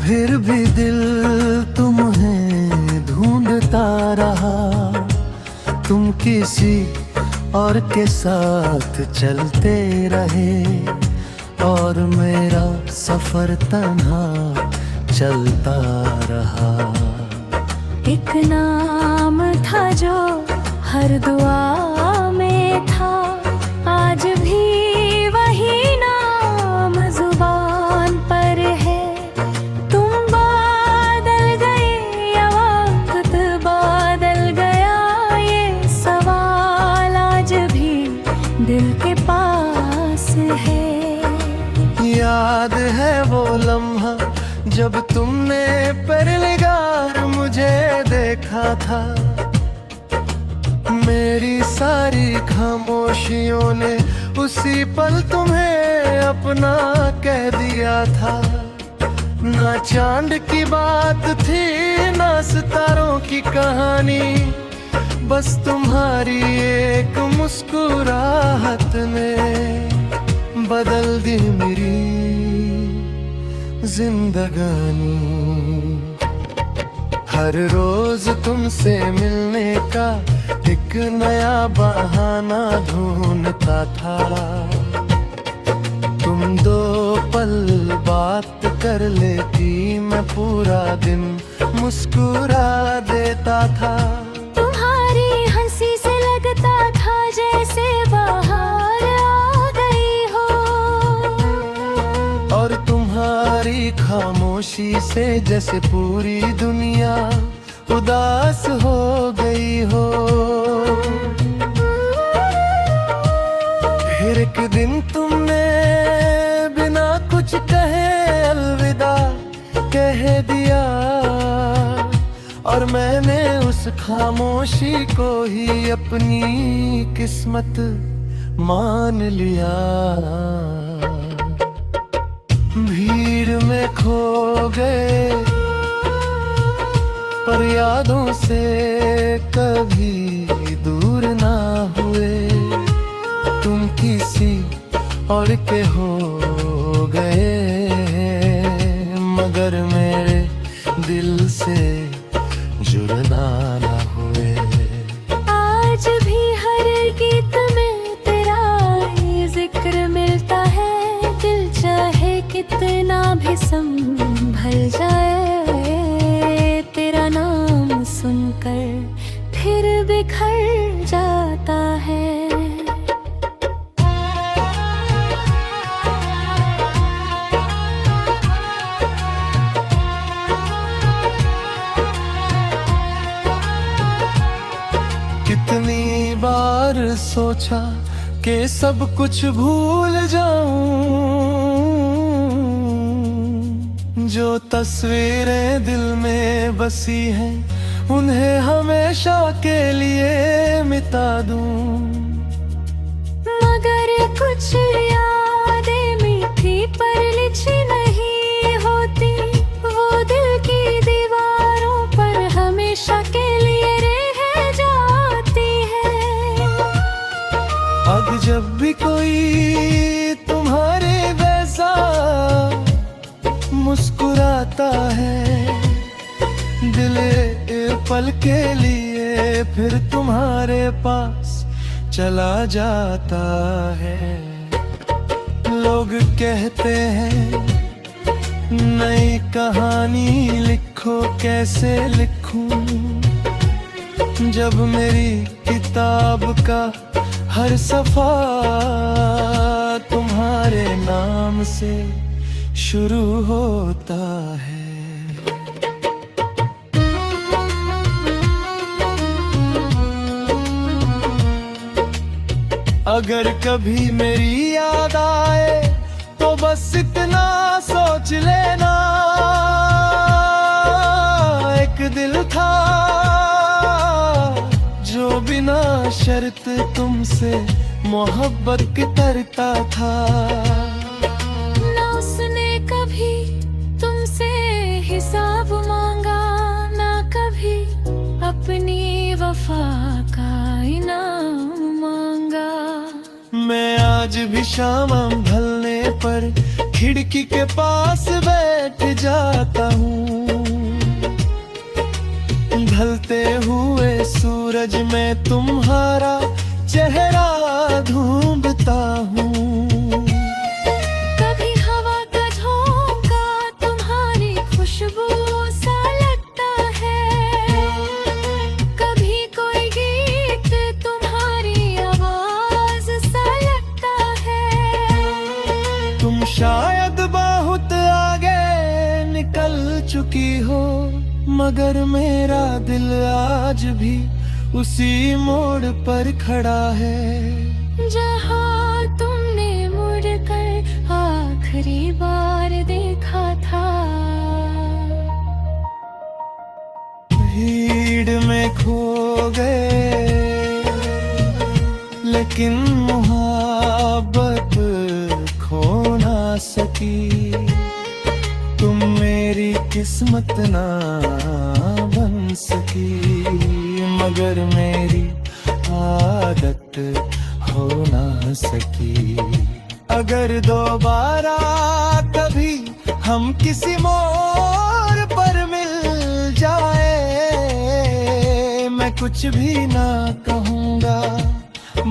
फिर भी दिल तुम्हें ढूंढता रहा। तुम किसी और के साथ चलते रहे और मेरा सफर तन्हा चलता रहा। एक नाम था जो हर दुआ में था, आज भी वही नाम जुबान पर है। तुम बादल गए या वक्त बादल गया, ये सवाल आज भी दिल के पास है। याद है वो लम्हा जब तुमने पहलीबार मुझे देखा था। मेरी सारी खामोशियों ने उसी पल तुम्हें अपना कह दिया था। ना चांद की बात थी ना सितारों की कहानी, बस तुम्हारी एक मुस्कुराहट ने बदल दी मेरी जिंदगानी। हर रोज तुमसे मिलने का एक नया बहाना ढूंढता था। तुम दो पल बात कर लेती, मैं पूरा दिन मुस्कुरा देता था। तुम्हारी हंसी से लगता था जैसे बाहर आ गई हो, और तुम्हारी खामोशी से जैसे पूरी दुनिया उदास हो गई हो। फिर एक दिन तुमने बिना कुछ कहे अलविदा कह दिया, और मैंने उस खामोशी को ही अपनी किस्मत मान लिया। भीड़ में खो गए पर यादों से कभी दूर ना हुए। तुम किसी और के हो गए मगर मेरे दिल से जुड़ना ना हुए। आज भी हर गीत में तेरा ही जिक्र मिलता है। दिल चाहे कितना भी संभल जाए, तेरा नाम सुनकर फिर बिखर जाता है। कितनी बार सोचा कि सब कुछ भूल जाऊं, जो तस्वीरें दिल में बसी हैं उन्हें हमेशा के लिए मिटा दूं। मगर कुछ यादें मीठी पर लिखी नहीं होती, वो दिल की दीवारों पर हमेशा के लिए रह जाती है। अब जब भी कोई तुम्हारे वैसा मुस्कुराता है, दिल एक पल के लिए फिर तुम्हारे पास चला जाता है। लोग कहते हैं नई कहानी लिखो, कैसे लिखूं जब मेरी किताब का हर सफा तुम्हारे नाम से शुरू होता है। अगर कभी मेरी याद आए तो बस इतना सोच लेना, एक दिल था जो बिना शर्त तुमसे मोहब्बत करता था। ना उसने कभी तुमसे हिसाब मांगा, ना कभी अपनी वफा का इनाम मांगा। मैं आज भी शाम ढलने पर खिड़की के पास बैठ जाता हूँ, ढलते हुए सूरज में तुम्हारा चेहरा ढूंढता हूँ। कभी हवा का झोंका तुम्हारी खुशबू सा लगता है, कभी कोई गीत तुम्हारी आवाज सा लगता है। तुम शायद बहुत आगे निकल चुकी हो, मगर मेरा दिल आज भी उसी मोड़ पर खड़ा है, जहाँ तुमने मुड़कर आखिरी बार देखा था। भीड़ में खो गए, लेकिन मोहब्बत खो ना सकी। तुम मेरी किस्मत ना बन सकी, मगर मेरी आदत हो ना सकी। अगर दोबारा कभी हम किसी मोड़ पर मिल जाए, मैं कुछ भी ना कहूँगा,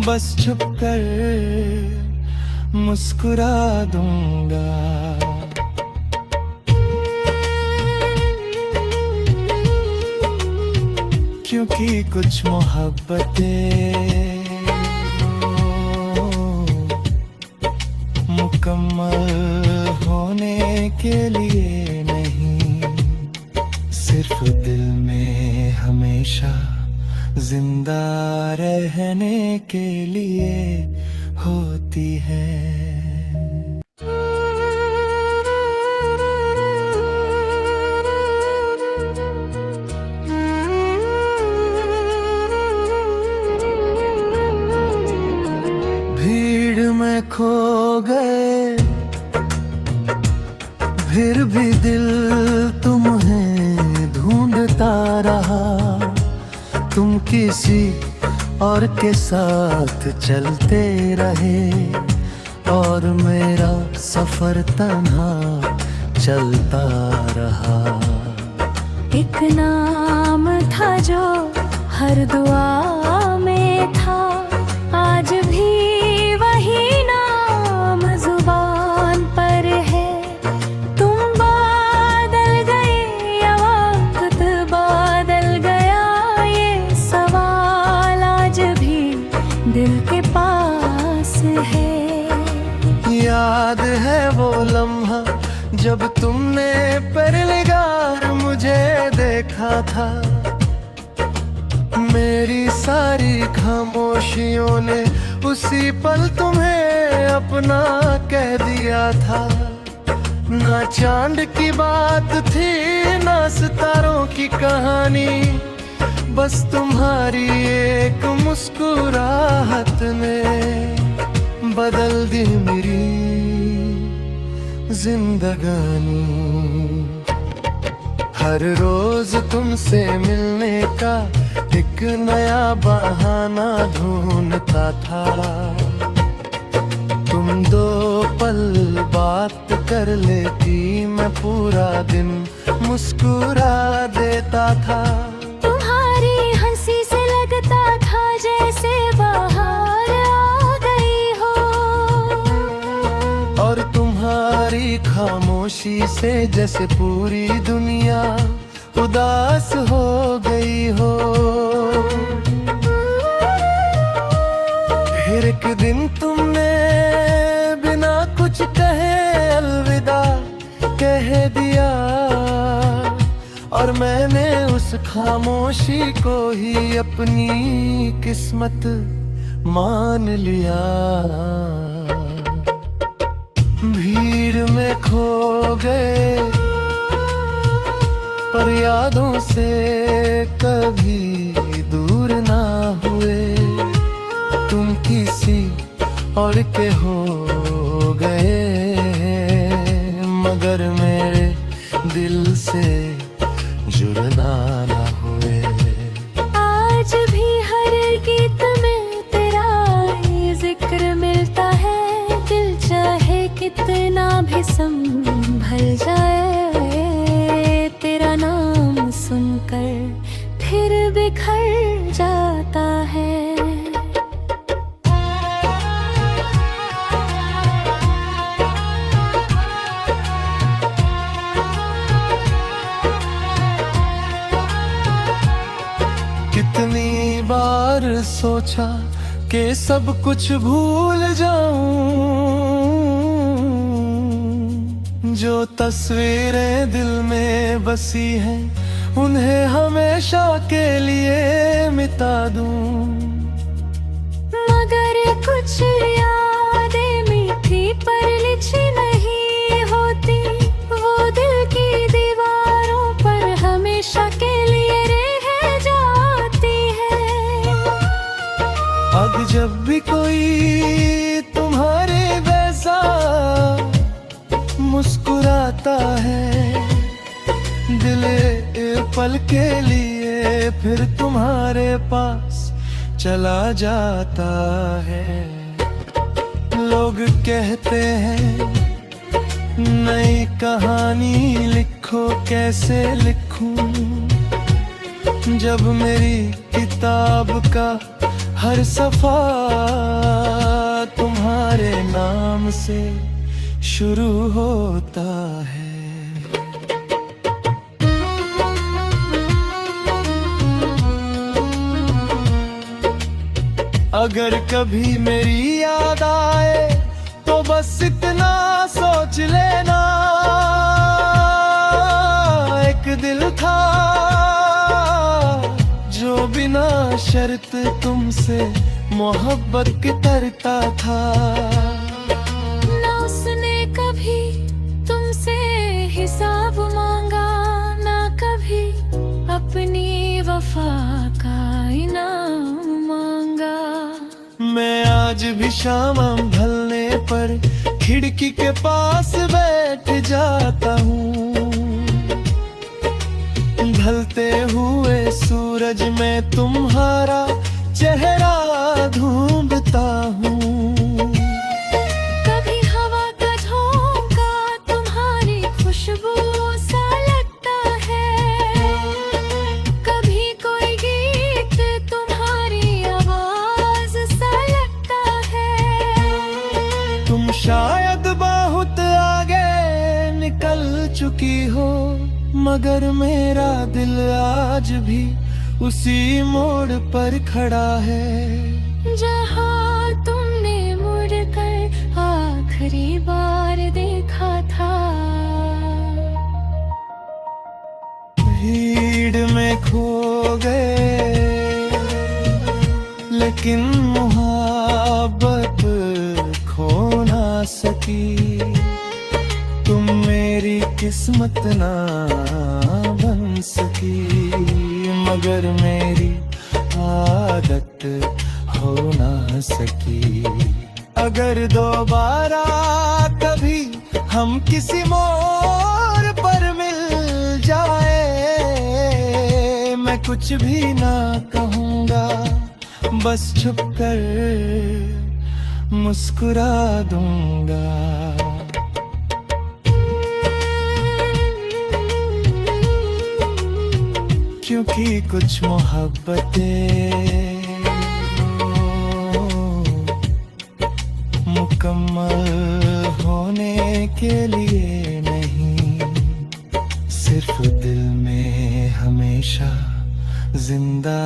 बस छुप कर मुस्कुरा दूंगा। क्योंकि कुछ मोहब्बतें मुकम्मल होने के लिए नहीं, सिर्फ दिल में हमेशा जिंदा रहने के लिए होती है। भीड़ में खो गए, फिर भी दिल तुम्हें ढूंढता रहा। तुम किसी और के साथ चलते रहे, और मेरा सफर तन्हा चलता रहा। एक नाम था जो हर दुआ में था, आज भी वही नाम जुबान पर है। तुम बादल गए या वक्त बादल गया, ये सवाल आज भी दिल के पास है। याद है वो लम्हा जब तुमने पहलीबार मुझे देखा था, मेरी सारी खामोशियों ने उसी पल तुम्हें अपना कह दिया था। ना चांद की बात थी, ना सितारों की कहानी, बस तुम्हारी एक मुस्कुराहट ने बदल दी मेरी जिंदगानी। हर रोज तुमसे मिलने का एक नया बहाना ढूंढता था। तुम दो पल बात कर लेती, मैं पूरा दिन मुस्कुरा देता था। तुम्हारी हंसी से लगता था जैसे बाहर आ गई हो, और तुम्हारी खामोशी से जैसे पूरी दुनिया उदास हो गई हो। फिर एक दिन तुमने बिना कुछ कहे अलविदा कह दिया, और मैंने उस खामोशी को ही अपनी किस्मत मान लिया। भीड़ में खो गए, पर यादों से कभी दूर ना हुए। तुम किसी और के हो गए, मगर मेरे दिल से जुड़ना ना हुए। आज भी हर गीत में तेरा ही जिक्र मिलता है, दिल चाहे कितना भी संभल जाए, तेरा नाम सुनकर फिर बिखर जाता है। कितनी बार सोचा कि सब कुछ भूल जाऊं, जो तस्वीरें दिल में बसी हैं उन्हें हमेशा के लिए मिटा दूं। मगर कुछ यादें मीठी पर लिखी नहीं होती, वो दिल की दीवारों पर हमेशा के लिए रह जाती है। अब जब भी कोई तुम्हारे जैसा मुस्कुराता है, दिल एक पल के लिए फिर तुम्हारे पास चला जाता है। लोग कहते हैं नई कहानी लिखो, कैसे लिखूं जब मेरी किताब का हर सफा तुम्हारे नाम से शुरू होता है। अगर कभी मेरी याद आए तो बस इतना सोच लेना, एक दिल था जो बिना शर्त तुमसे मोहब्बत करता था। ना उसने कभी तुमसे हिसाब मांगा, ना कभी अपनी वफा का इनाम मांगा। मैं आज भी शाम ढलने पर खिड़की के पास बैठ जाता हूँ, ढलते हुए सूरज में तुम्हारा चेहरा ढूंढता हूँ। कभी हवा का झोंका तुम्हारी खुशबू सा लगता है, कभी कोई गीत तुम्हारी आवाज सा लगता है। तुम शायद बहुत आगे निकल चुकी हो, मगर मेरा दिल आज भी उसी मोड़ पर खड़ा है जहाँ तुमने मुड़कर आखिरी बार देखा था। भीड़ में खो गए लेकिन मोहब्बत खो ना सकी, तुम मेरी किस्मत ना बन सकी, मगर मेरी आदत हो ना सकी। अगर दोबारा कभी हम किसी मोड़ पर मिल जाए, मैं कुछ भी ना कहूँगा, बस छुप कर मुस्कुरा दूंगा। क्योंकि कुछ मोहब्बतें मुकम्मल होने के लिए नहीं, सिर्फ दिल में हमेशा जिंदा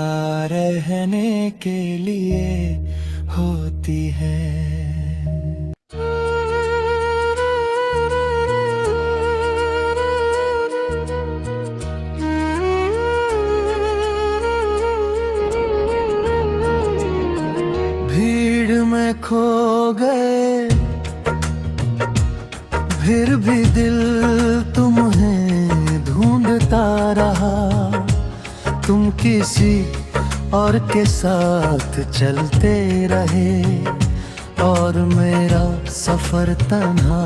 रहने के लिए होती है। भीड़ में खो गए फिर भी दिल तुम्हें ढूंढता रहा, तुम किसी और के साथ चलते रहे और मेरा सफर तन्हा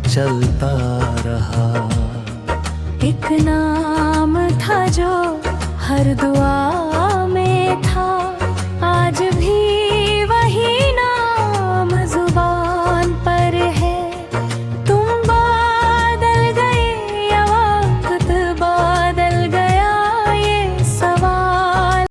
चलता रहा। एक नाम था जो हर दुआ